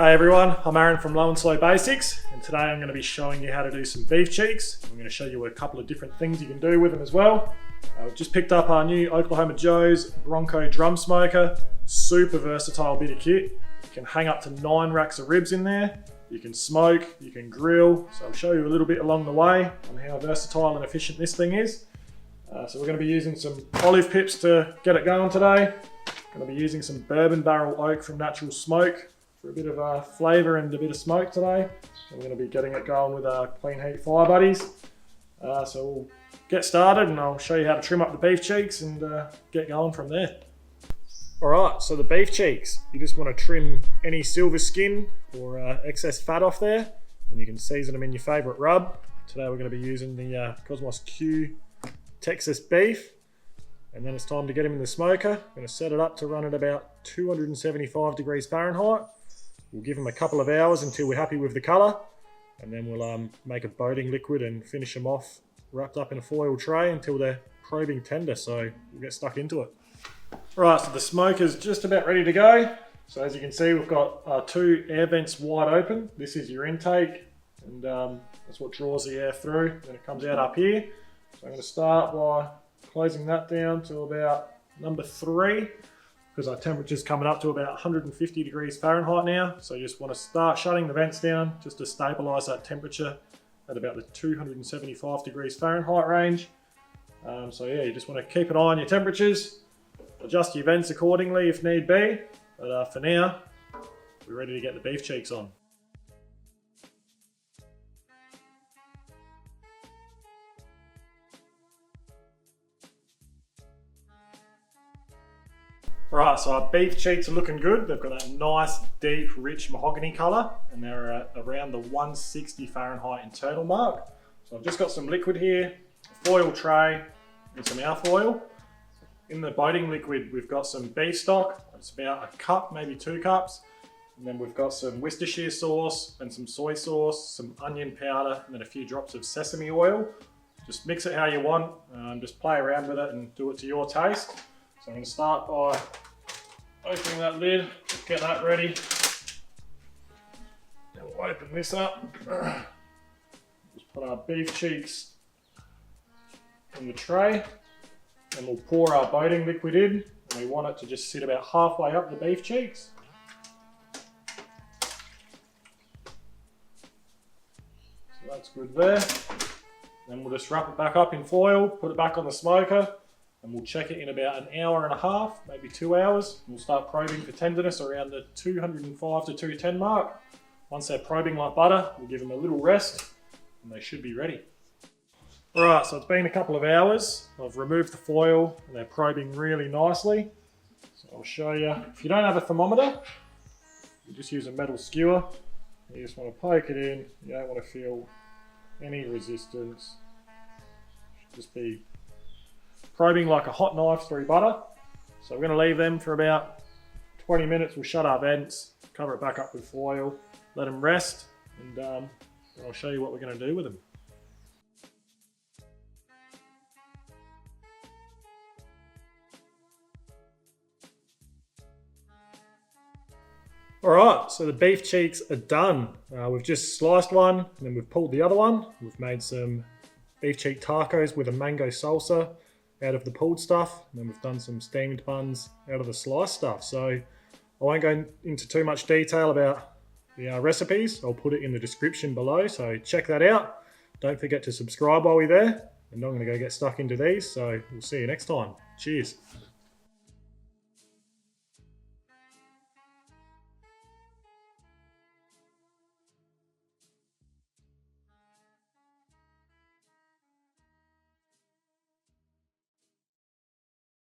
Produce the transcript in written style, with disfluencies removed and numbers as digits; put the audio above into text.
Hey everyone, I'm Aaron from Low and Slow Basics, and today I'm going to be showing you how to do some beef cheeks. I'm going to show you a couple of different things you can do with them as well. I've just picked up our new Oklahoma Joe's Bronco drum smoker. Super versatile bit of kit. You can hang up to 9 racks of ribs in there. You can smoke, you can grill. So I'll show you a little bit along the way on how versatile and efficient this thing is. So we're going to be using some olive pips to get it going today. Going to be using some bourbon barrel oak from Natural Smoke for a bit of flavour and a bit of smoke today. So we're going to be getting it going with our Clean Heat Fire Buddies. So we'll get started and I'll show you how to trim up the beef cheeks and get going from there. Alright, so the beef cheeks, you just want to trim any silver skin or excess fat off there, and you can season them in your favourite rub. Today we're going to be using the Cosmos Q Texas beef. And then it's time to get them in the smoker. I'm going to set it up to run at about 275 degrees Fahrenheit. We'll give them a couple of hours until we're happy with the colour, and then we'll make a boating liquid and finish them off wrapped up in a foil tray until they're probing tender, so we'll get stuck into it. Right, so the smoker's just about ready to go. So as you can see, we've got 2 air vents wide open. This is your intake, and that's what draws the air through. Then it comes out up here. So I'm going to start by closing that down to about number 3, because our temperature's coming up to about 150 degrees Fahrenheit now. So you just want to start shutting the vents down just to stabilise that temperature at about the 275 degrees Fahrenheit range. So yeah, you just want to keep an eye on your temperatures, adjust your vents accordingly if need be, but for now, we're ready to get the beef cheeks on. Right, so our beef cheeks are looking good. They've got that nice, deep, rich mahogany colour, and they're at around the 160 Fahrenheit internal mark. So I've just got some liquid here, a foil tray, and some alfoil. In the boating liquid, we've got some beef stock. It's about a cup, maybe 2 cups. And then we've got some Worcestershire sauce and some soy sauce, some onion powder, and then a few drops of sesame oil. Just mix it how you want, just play around with it and do it to your taste. So I'm going to start by opening that lid, get that ready. Then we'll open this up. Just put our beef cheeks in the tray, and we'll pour our boating liquid in, and we want it to just sit about halfway up the beef cheeks. So that's good there. Then we'll just wrap it back up in foil, put it back on the smoker, and we'll check it in about an hour and a half, maybe 2 hours. We'll start probing for tenderness around the 205 to 210 mark. Once they're probing like butter, we'll give them a little rest and they should be ready. Alright, so it's been a couple of hours. I've removed the foil and they're probing really nicely. So I'll show you. If you don't have a thermometer, you just use a metal skewer. You just want to poke it in. You don't want to feel any resistance. Should just be probing like a hot knife through butter. So we're going to leave them for about 20 minutes. We'll shut our vents, cover it back up with foil, let them rest, and I'll show you what we're going to do with them. Alright, so the beef cheeks are done. We've just sliced one, and then we've pulled the other one. We've made some beef cheek tacos with a mango salsa out of the pulled stuff, and then we've done some steamed buns out of the sliced stuff. So I won't go into too much detail about the recipes. I'll put it in the description below, so check that out. Don't forget to subscribe while we're there, and I'm going to go get stuck into these, so we'll see you next time. Cheers.